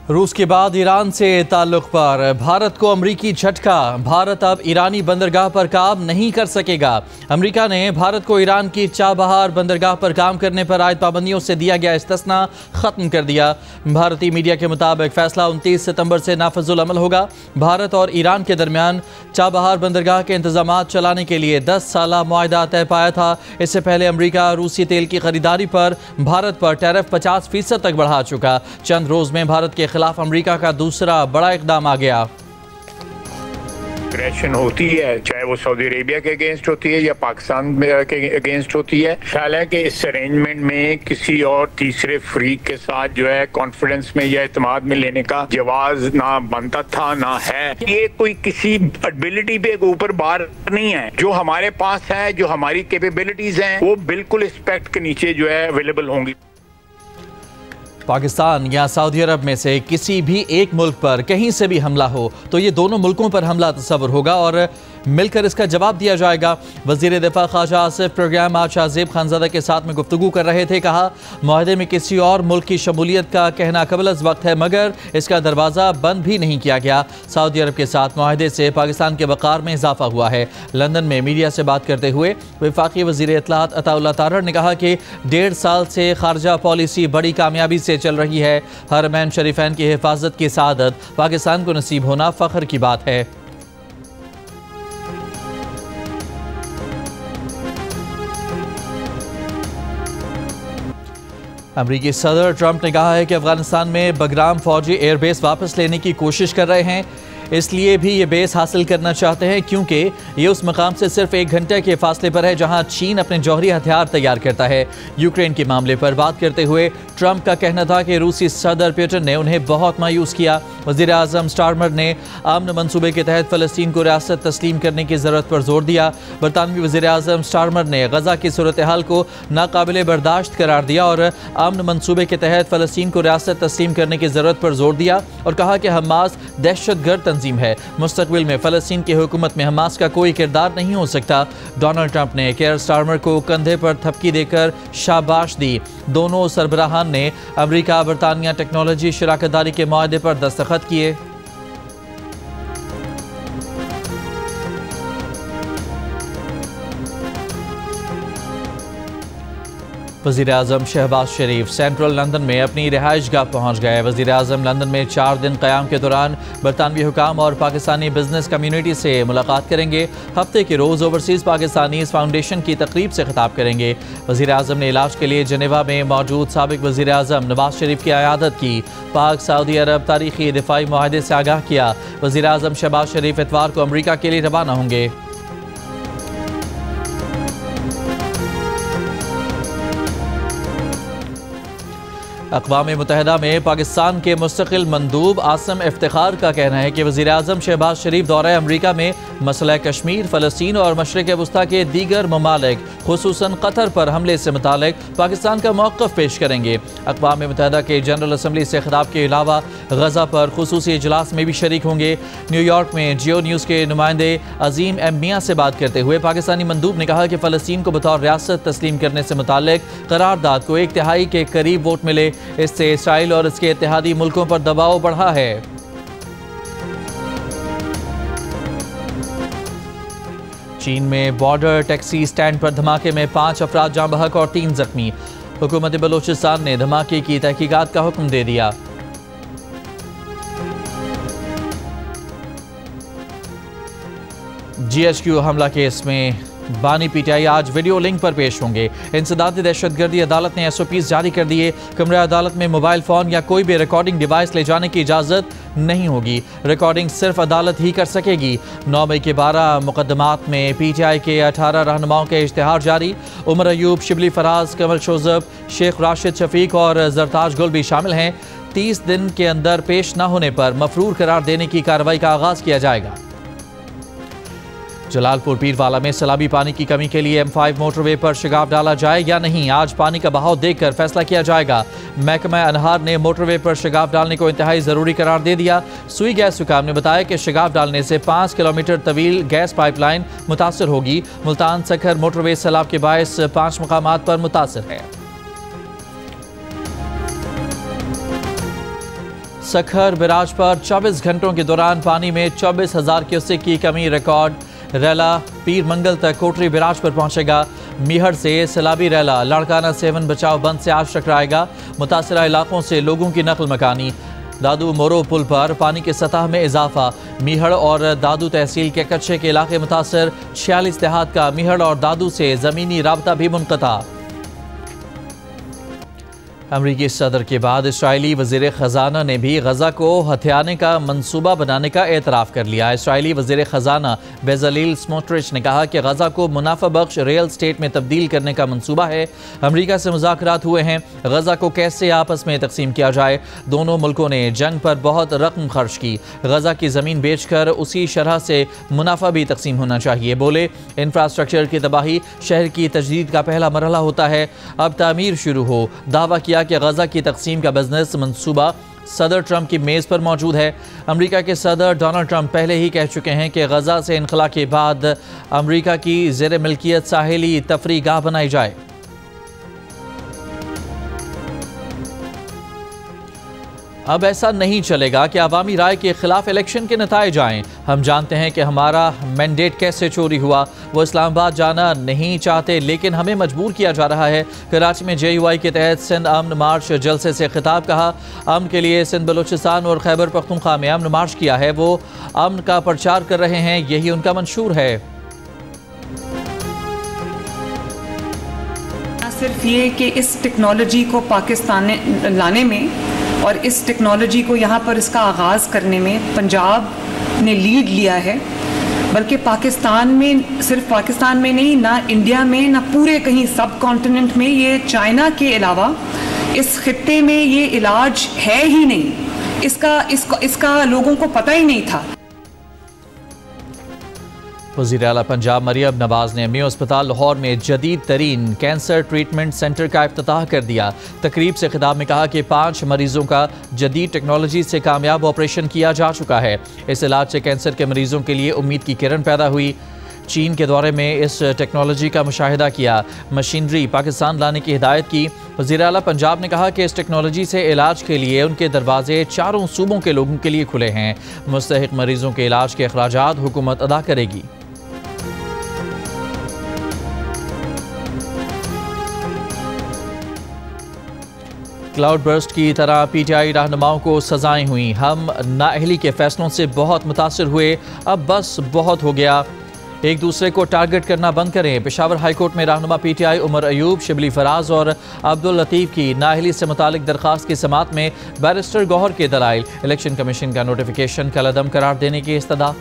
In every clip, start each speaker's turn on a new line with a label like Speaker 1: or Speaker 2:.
Speaker 1: रूस के बाद ईरान से ताल्लुक पर भारत को अमरीकी झटका। भारत अब ईरानी बंदरगाह पर काम नहीं कर सकेगा। अमरीका ने भारत को ईरान की चाबहार बंदरगाह पर काम करने पर आयद पाबंदियों से दिया गया इस्तिस्ना खत्म कर दिया। भारतीय मीडिया के मुताबिक फैसला 29 सितंबर से नाफिजुल अमल होगा। भारत और ईरान के दरमियान चाबहार बंदरगाह के इंतजाम चलाने के लिए 10 साला मुआहदा तय पाया था। इससे पहले अमरीका रूसी तेल की खरीदारी पर भारत पर टैरिफ 50% तक बढ़ा चुका। चंद रोज में भारत के खिलाफ अमेरिका का दूसरा बड़ा इकदाम आ गया।
Speaker 2: एग्रेशन होती है, चाहे वो सऊदी अरेबिया के अगेंस्ट होती है या पाकिस्तान के अगेंस्ट होती है। ख्याल है कि इस अरेंजमेंट में किसी और तीसरे फ्रीक के साथ जो है कॉन्फिडेंस में या एतमाद में लेने का जवाज ना बनता था ना है। ये कोई किसी एबिलिटी पे ऊपर बार नहीं है। जो हमारे पास है, जो हमारी कैपेबिलिटीज हैं, वो बिल्कुल एक्सपेक्ट के नीचे जो है अवेलेबल होंगी।
Speaker 1: पाकिस्तान या सऊदी अरब में से किसी भी एक मुल्क पर कहीं से भी हमला हो तो ये दोनों मुल्कों पर हमला तस्वर होगा और मिलकर इसका जवाब दिया जाएगा। वज़ीर दिफा ख्वाजा आसिफ प्रोग्राम आज शाहजेब खानज़ादा के साथ में गुफ्तगू कर रहे थे। कहा, मुआहदे में किसी और मुल्क की शमूलियत का कहना कबल अज़ वक्त है, मगर इसका दरवाज़ा बंद भी नहीं किया गया। सऊदी अरब के साथ मुआहदे से पाकिस्तान के वक़ार में इजाफा हुआ है। लंदन में मीडिया से बात करते हुए वफाकी वज़ीर इत्तलात अताउल्लाह तारड़ ने कहा कि 1.5 साल से खारजा पॉलिसी बड़ी कामयाबी से चल रही है। हरमैन शरीफैन की हिफाजत की सआदत पाकिस्तान को नसीब होना फ़ख्र की बात है। अमरीकी सदर ट्रंप ने कहा है कि अफगानिस्तान में बगराम फौजी एयरबेस वापस लेने की कोशिश कर रहे हैं। इसलिए भी ये बेस हासिल करना चाहते हैं क्योंकि ये उस मकाम से सिर्फ 1 घंटे के फासले पर है जहां चीन अपने जौहरी हथियार तैयार करता है। यूक्रेन के मामले पर बात करते हुए ट्रंप का कहना था कि रूसी सदर पुतिन ने उन्हें बहुत मायूस किया। वज़ीर आज़म स्टारमर ने अमन मंसूबे के तहत फ़लस्तीन को रियासत तस्लीम करने की ज़रूरत पर जोर दिया। बरतानवी वज़ीर आज़म स्टारमर ने गज़ा की सूरत हाल को नाकाबिले बर्दाश्त करार दिया और अमन मंसूबे के तहत फ़लस्तीन को रियासत तस्लीम करने की ज़रूरत पर जोर दिया और कहा कि हमास दहशतगर्द तंजीम है। मुस्तकबिल में फ़लस्तीन की हुकूमत में हमास का कोई किरदार नहीं हो सकता। डोनाल्ड ट्रंप ने केयर स्टारमर को कंधे पर थपकी देकर शाबाश दी। दोनों सरबराहान ने अमेरिका बरतानिया टेक्नोलॉजी शराकतदारी के मुआहदे पर दस्तखत किए। वज़ीर आज़म शहबाज शरीफ सेंट्रल लंदन में अपनी रिहाइश गाह पहुँच गए। वज़ीर आज़म लंदन में 4 दिन क़याम के दौरान बरतानवी हुकाम और पाकिस्तानी बिजनेस कम्यूनिटी से मुलाकात करेंगे। हफ्ते के रोज़ ओवरसीज़ पाकिस्तानी फाउंडेशन की तकरीब से खिताब करेंगे। वज़ीर आज़म ने इलाज के लिए जनेवा में मौजूद साबिक़ वज़ीर आज़म नवाज शरीफ की अयादत की। पाक सऊदी अरब तारीखी दिफाई मुआहदे से आगाह किया। वज़ीर आज़म शहबाज शरीफ इतवार को अमरीका के लिए रवाना होंगे। अक़वाम मुत्तहिदा में पाकिस्तान के मुस्तक़िल मंदूब आसिम इफ्तिखार का कहना है कि वज़ीर आज़म शहबाज शरीफ दौरे अमरीका में मसला कश्मीर, फ़लस्तीन और मशरिक़ वस्ता के दीगर ममालिक खुसूसन कतर पर हमले से मुतालिक पाकिस्तान का मौक़िफ़ पेश करेंगे। अक़वाम मुत्तहिदा के जनरल असम्बली से खिताब के अलावा गज़ा पर खुसूसी इजलास में भी शरीक होंगे। न्यूयॉर्क में जियो न्यूज़ के नुमाइंदे अजीम एम मियाँ से बात करते हुए पाकिस्तानी मंदूब ने कहा कि फ़लस्तीन को बतौर रियासत तस्लीम करने से मुतालिक करारदाद को 1/3 के करीब वोट मिले। इससे इसराइल और इसके इत्तेहादी मुल्कों पर दबाव बढ़ा है। चीन में बॉर्डर टैक्सी स्टैंड पर धमाके में 5 अफराद जाँ बहक और 3 जख्मी। हुकूमत बलूचिस्तान ने धमाके की तहकीकात का हुक्म दे दिया। GHQ हमला केस में बानी PTI आज वीडियो लिंक पर पेश होंगे। इंसदादी दहशतगर्दी अदालत ने SOPs जारी कर दिए। कमरा अदालत में मोबाइल फ़ोन या कोई भी रिकॉर्डिंग डिवाइस ले जाने की इजाज़त नहीं होगी। रिकॉर्डिंग सिर्फ अदालत ही कर सकेगी। 9 मई के 12 मुकदमात में PTI के 18 रहनुमाओं के इश्तिहार जारी। उमर अयूब, शिबली फराज, कमल शोज़ब, शेख राशिद शफीक और जरताज गुल भी शामिल हैं। 30 दिन के अंदर पेश न होने पर मफरूर करार देने की कार्रवाई का आगाज़ किया जाएगा। जलालपुर पीरवाला में सैलाबी पानी की कमी के लिए M5 मोटरवे पर शिगाफ डाला जाए या नहीं, आज पानी का बहाव देखकर फैसला किया जाएगा। महकमा अनहार ने मोटरवे पर शिगाफ डालने को इंतहाई ज़रूरी करार दे दिया। सुई गैस हुकाम ने बताया कि शिगाफ डालने से 5 किलोमीटर तवील गैस पाइपलाइन मुतासर होगी। मुल्तान सखर मोटरवे सैलाब के बायस 5 मकामात पर मुतासर है। सखर बिराज पर 24 घंटों के दौरान पानी में 24,000 क्यूसेक की कमी रिकॉर्ड। रैला पीर मंगल तक कोटरी बिराज पर पहुंचेगा। मीहड़ से सैलाबी रैला लाड़काना 7 बचाव बंद से आज टकराएगा। मुतासरा इलाकों से लोगों की नकल मकानी। दादू मोरो पुल पर पानी की सतह में इजाफा। मीहड़ और दादू तहसील के कच्चे के इलाके मुतासर। 46 देहात का मीहड़ और दादू से ज़मीनी राबता भी मुनक़ता। अमरीकी सदर के बाद इसराइली वज़ीर ख़जाना ने भी गज़ा को हथियाने का मंसूबा बनाने का एतराफ़ कर लिया। इसराइली वज़ीर ख़जाना बेज़लील स्मोट्रिच ने कहा कि गज़ा को मुनाफा बख्श रियल स्टेट में तब्दील करने का मंसूबा है। अमरीका से मुज़ाकरात हुए हैं गज़ा को कैसे आपस में तकसीम किया जाए। दोनों मुल्कों ने जंग पर बहुत रकम खर्च की। गज़ा की ज़मीन बेच कर उसी शरह से मुनाफा भी तकसीम होना चाहिए। बोले इंफ्रास्ट्रक्चर की तबाही शहर की तजदीद का पहला मरहला होता है, अब तामीर शुरू हो। दावा किया कि गज़ा की तकसीम का बिजनेस मंसूबा सदर ट्रंप की मेज़ पर मौजूद है। अमेरिका के सदर डोनाल्ड ट्रंप पहले ही कह चुके हैं कि गज़ा से इनखला के बाद अमेरिका की ज़ेर मिल्कियत साहिली तफरी गाह बनाई जाए। अब ऐसा नहीं चलेगा कि अवामी राय के खिलाफ इलेक्शन के नताइज आएँ। हम जानते हैं कि हमारा मैंडेट कैसे चोरी हुआ। वो इस्लामाबाद जाना नहीं चाहते लेकिन हमें मजबूर किया जा रहा है। कराची में JUI के तहत सिंध अमन मार्च जलसे से खिताब। कहा अमन के लिए सिंध बलूचिस्तान और खैबर पख्तूनख्वा में अमन मार्च किया है। वो अमन का प्रचार कर रहे हैं, यही उनका मंशूर है।
Speaker 3: सिर्फ ये कि इस टेक्नोलॉजी को पाकिस्तान लाने में और इस टेक्नोलॉजी को यहाँ पर इसका आगाज़ करने में पंजाब ने लीड लिया है, बल्कि पाकिस्तान में, सिर्फ पाकिस्तान में नहीं, ना इंडिया में, ना पूरे कहीं सब कॉन्टिनेंट में, ये चाइना के अलावा इस खित्ते में ये इलाज है ही नहीं। इसका लोगों को पता ही नहीं था।
Speaker 1: वज़ीर आला पंजाब मरियम नवाज ने मियो अस्पताल लाहौर में जदीद तरीन कैंसर ट्रीटमेंट सेंटर का इफ्तिताह कर दिया। तकरीब से खिताब में कहा कि 5 मरीजों का जदीद टेक्नोलॉजी से कामयाब ऑपरेशन किया जा चुका है। इस इलाज से कैंसर के मरीजों के लिए उम्मीद की किरण पैदा हुई। चीन के दौरे में इस टेक्नोलॉजी का मुशाहिदा किया, मशीनरी पाकिस्तान लाने की हिदायत की। वज़ीर आला पंजाब ने कहा कि इस टेक्नोलॉजी से इलाज के लिए उनके दरवाजे चारों सूबों के लोगों के लिए खुले हैं। मुस्तहिक मरीजों के इलाज के अखराजात हुकूमत अदा करेगी। क्लाउड बर्स्ट की तरह PTI रहनुमाओं को सजाएं हुई। हम नाअहली के फैसलों से बहुत मुतासिर हुए, अब बस बहुत हो गया। एक दूसरे को टारगेट करना बंद करें। पेशावर हाई कोर्ट में रहनुमा PTI उमर अयूब, शिबली फराज और अब्दुल लतीफ़ की नाअहली से मुतालिक दरख्वास्त की समाअत में बैरिस्टर गौहर के दलाइल। इलेक्शन कमीशन का नोटिफिकेशन कलअदम करार देने की इस्तदा।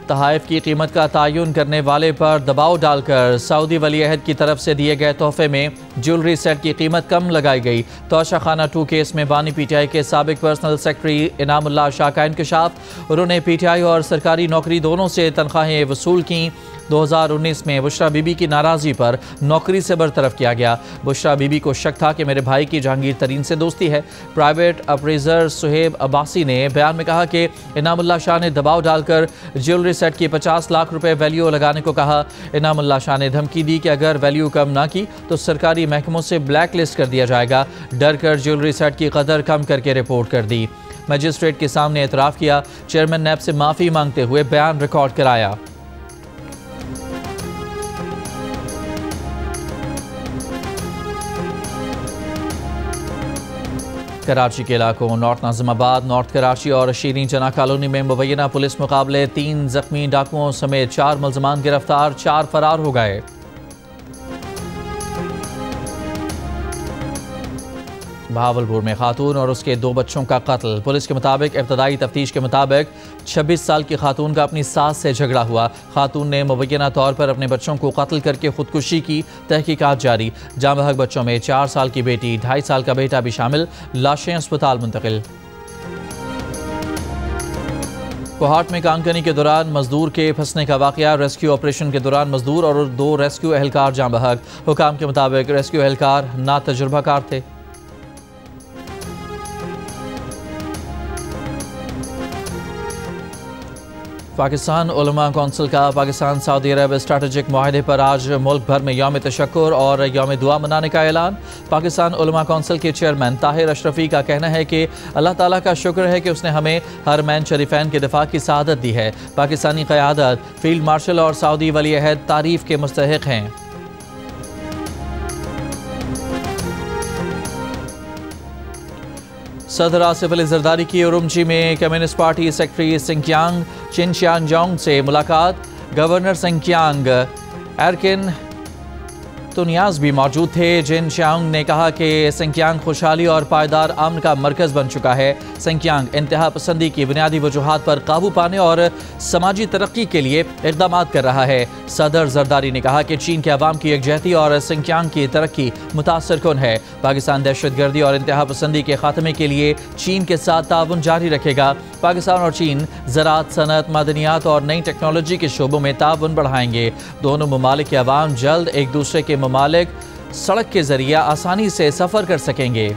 Speaker 1: तहाइफ की कीमत का तयन करने वाले पर दबाव डालकर सऊदी वली अहद की तरफ से दिए गए तोहफे में ज्वेलरी सेट की कीमत कम लगाई गई। तोशा खाना 2 केस में बानी PTI के साबिक पर्सनल सेक्रेटरी इनामुल्लाह शाह का इंकशाफ। उन्होंने PTI और सरकारी नौकरी दोनों से तनख्वाहें वसूल की। 2019 में बुशरा बीबी की नाराज़गी पर नौकरी से बरतरफ किया गया। बुशरा बीबी को शक था कि मेरे भाई की जहांगीर तरीन से दोस्ती है। प्राइवेट अप्रेजर सुहेब अब्बासी ने बयान में कहा कि इनामुल्लाह शाह ने दबाव डालकर ज्वेलरी सेट की 50 लाख रुपए वैल्यू लगाने को कहा। इनामुल्लाह शाह ने धमकी दी कि अगर वैल्यू कम ना की तो सरकारी महकमों से ब्लैक लिस्ट कर दिया जाएगा। डर कर ज्वेलरी सेट की कदर कम करके रिपोर्ट कर दी। मजिस्ट्रेट के सामने एतराफ़ किया। चेयरमैन नैब से माफ़ी मांगते हुए बयान रिकॉर्ड कराया। कराची के इलाकों नॉर्थ नाजिमाबाद, नॉर्थ कराची और शीरीं जना कॉलोनी में मुबैना पुलिस मुकाबले 3 जख्मी डाकुओं समेत 4 मुल्ज़मान गिरफ्तार, 4 फरार हो गए। बहावलपुर में खातून और उसके 2 बच्चों का कत्ल। पुलिस के मुताबिक इब्तदाई तफ्तीश के मुताबिक 26 साल की खातून का अपनी सास से झगड़ा हुआ। खातून ने मुबैना तौर पर अपने बच्चों को कत्ल करके खुदकुशी की। तहकीकात जारी। जाँ बहक बच्चों में 4 साल की बेटी, 2.5 साल का बेटा भी शामिल। लाशें अस्पताल मुंतकिल। कोहाट में कांगकनी के दौरान मजदूर के फंसने का वाकया। रेस्क्यू ऑपरेशन के दौरान मजदूर और 2 रेस्क्यू एहलकार जाँ बहक। हुकाम के मुताबिक रेस्क्यू एहलकार ना तजुर्बाकार थे। पाकिस्तान उलमा कौंसिल का पाकिस्तान सऊदी अरब स्ट्रैटेजिक मुआहदे पर आज मुल्क भर में यौम तशक्कुर और यौम दुआ मनाने का ऐलान। पाकिस्तान उलमा कौंसिल के चेयरमैन ताहिर अशरफी का कहना है कि अल्लाह ताला का शुक्र है कि उसने हमें हरमैन शरीफैन के दिफा की सआदत दी है। पाकिस्तानी क़यादत, फील्ड मार्शल और सऊदी वली अहद तारीफ़ के मुस्तहिक़ हैं। सदर आसिफ अली जरदारी की उरुमची में कम्युनिस्ट पार्टी सेक्रेटरी सिंकियांग चिनशियांगजोंग से मुलाकात। गवर्नर सिंकियांग एरकिन तुनियाज भी मौजूद थे। चिनशियांग ने कहा कि सिंकियांग खुशहाली और पायदार अमन का मरकज़ बन चुका है। सिंकियांग इंतहा पसंदी की बुनियादी वजूहात पर काबू पाने और समाजी तरक्की के लिए इक़दाम कर रहा है। सदर जरदारी ने कहा कि चीन के अवाम की यकजहती और सिंकियांग की तरक्की मुतासर कुन है। पाकिस्तान दहशतगर्दी और इंतहा पसंदी के खात्मे के लिए चीन के साथ ताउन जारी रखेगा। पाकिस्तान और चीन ज़राअत, सनअत, मादनियात और नई टेक्नोलॉजी के शोबों में ताउन बढ़ाएंगे। दोनों ममालिक के अवाम जल्द एक दूसरे के ममालिक सड़क के जरिए आसानी से सफर कर सकेंगे।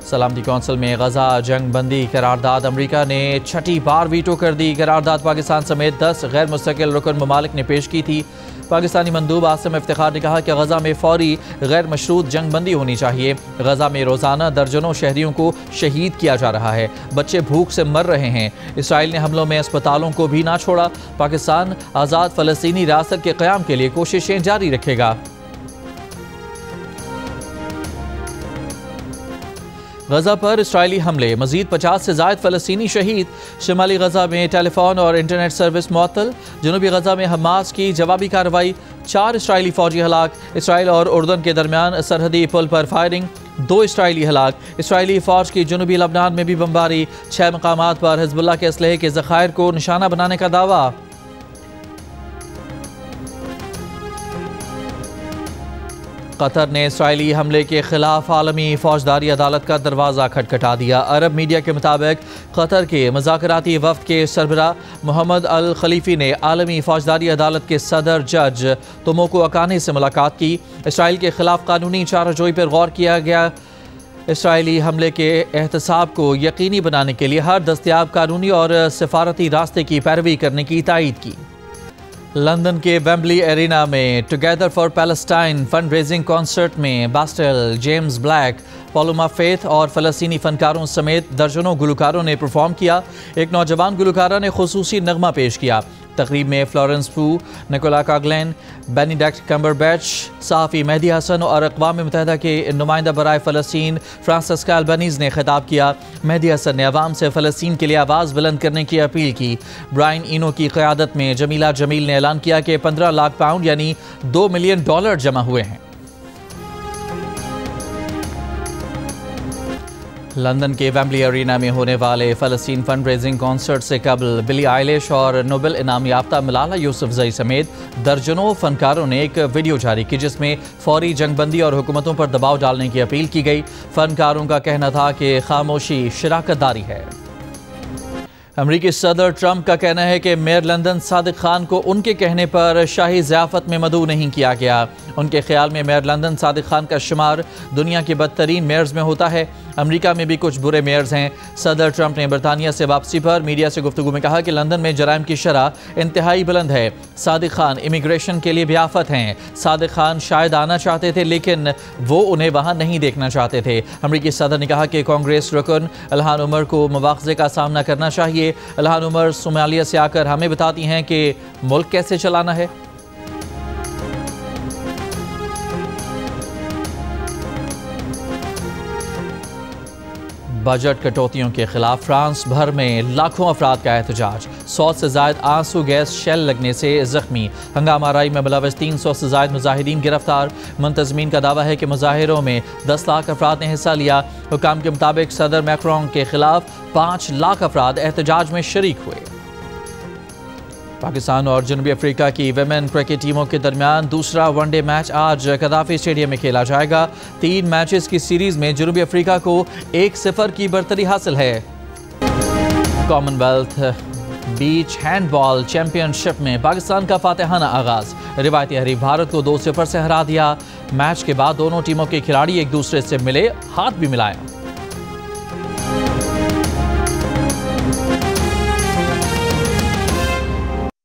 Speaker 1: सलामती कौंसिल में गजा जंग बंदी करारदाद अमरीका ने छठी बार वीटो कर दी। करारदाद पाकिस्तान समेत 10 गैर मुस्तकिल रुकन ममालिक ने पेश की थी। पाकिस्तानी मंदूब आसिम इफ्तिखार ने कहा कि गजा में फौरी गैर मशरूत जंग बंदी होनी चाहिए। गजा में रोज़ाना दर्जनों शहरियों को शहीद किया जा रहा है। बच्चे भूख से मर रहे हैं। इसराइल ने हमलों में अस्पतालों को भी ना छोड़ा। पाकिस्तान आज़ाद फ़लस्तीनी रियासत के क़याम के लिए कोशिशें जारी रखेगा। गजा पर इसराइली हमले, मजीद 50 से ज़ायद फ़लस्तीनी शहीद। शिमाली गजा में टेलीफोन और इंटरनेट सर्विस मुअत्तल। जनूबी गजा में हमास की जवाबी कार्रवाई, 4 इसराइली फौजी हलाक। इसराइल और उर्दन के दरमियान सरहदी पुल पर फायरिंग, 2 इसराइली हलाक। इसराइली फ़ौज की जनूबी लबनान में भी बमबारी, 6 मकामात पर हिज़्बुल्लाह के असलहे के ज़खायर को निशाना बनाने का दावा। कतर ने इसराइली हमले के खिलाफ आलमी फौजदारी अदालत का दरवाज़ा खटखटा दिया। अरब मीडिया के मुताबिक कतर के मज़ाकराती वफ़द के सरबरा मोहम्मद अल खलीफी ने आलमी फौजदारी अदालत के सदर जज तोमोको अकाने से मुलाकात की। इसराइल के खिलाफ कानूनी चाराजोई पर गौर किया गया। इसराइली हमले के एहतसाब को यकीनी बनाने के लिए हर दस्तयाब कानूनी और सिफारती रास्ते की पैरवी करने की तायीद की। लंदन के वेम्बली एरिना में together for Palestine fund raising concert में बास्टेल, जेम्स ब्लैक, पॉलुमा फेथ और फ़लस्तीनी फ़नकारों समेत दर्जनों गुलकारों ने परफॉर्म किया। एक नौजवान गुलकारा ने खुसूसी नगमा पेश किया। तकरीब में फ्लोरेंस पू, निकोला कागलेन, बेनिडिक्ट कम्बरबैच, सहाफ़ी मेहदी हसन और अक़वाम मुत्तहिदा के नुमाइंदा बराए फ़लस्तीन फ्रांसिस्का अल्बनीज़ ने खिताब किया। मेहदी हसन ने अवाम से फ़लस्तीन के लिए आवाज़ बुलंद करने की अपील की। ब्रायन इनो की क़यादत में जमीला जमील ने ऐलान किया कि 15 लाख पाउंड यानी $2 मिलियन जमा हुए हैं। लंदन के वेम्बली एरिना में होने वाले फ़लस्तीन फंड रेजिंग कॉन्सर्ट से कबल बिली आइलिश और नोबेल इनाम याफ्ता मलाला यूसुफजई समेत दर्जनों फनकारों ने एक वीडियो जारी की जिसमें फौरी जंगबंदी और हुकूमतों पर दबाव डालने की अपील की गई। फनकारों का कहना था कि खामोशी शराकतदारी है। अमरीकी सदर ट्रंप का कहना है कि मेयर लंदन सादिक खान को उनके कहने पर शाही ज़ियाफ़त में मदऊ नहीं किया गया। उनके ख्याल में मेयर लंदन सादिक खान का शुमार दुनिया के बदतरीन मेयर्स में होता है। अमेरिका में भी कुछ बुरे मेयर्स हैं। सदर ट्रंप ने बरतानिया से वापसी पर मीडिया से गुफ्तगू में कहा कि लंदन में जराइम की शरह इंतहाई बुलंद है। सादिक खान इमिग्रेशन के लिए भी आफत हैं। सादिक खान शायद आना चाहते थे लेकिन वो उन्हें वहाँ नहीं देखना चाहते थे। अमरीकी सदर ने कहा कि कांग्रेस रुकन इल्हान उमर को मुआवजे का सामना करना चाहिए। इल्हान उमर सोमालिया से आकर हमें बताती हैं कि मुल्क कैसे चलाना है। बजट कटौतियों के खिलाफ फ्रांस भर में लाखों अफराद का एहतजाज। 100 से ज़ायद आंसू गैस शेल लगने से जख्मी। हंगामा आराई में मुलव्वस 300 से ज़ायद मुजाहिदीन गिरफ्तार। मुंतज़मीन का दावा है कि मुजाहिरों में 10 लाख अफराद ने हिस्सा लिया। हुकाम के मुताबिक सदर मैक्रोन के खिलाफ 5 लाख अफराद एहतजाज में शरीक हुए। पाकिस्तान और जनूबी अफ्रीका की वुमेन क्रिकेट टीमों के दरमियान दूसरा वनडे मैच आज कदाफी स्टेडियम में खेला जाएगा। 3 मैचेस की सीरीज में जनूबी अफ्रीका को 1-0 की बढ़तरी हासिल है। कॉमनवेल्थ बीच हैंडबॉल चैंपियनशिप में पाकिस्तान का फातिहाना आगाज। रिवायती हरीफ भारत को 2-0 से हरा दिया। मैच के बाद दोनों टीमों के खिलाड़ी एक दूसरे से मिले, हाथ भी मिलाया।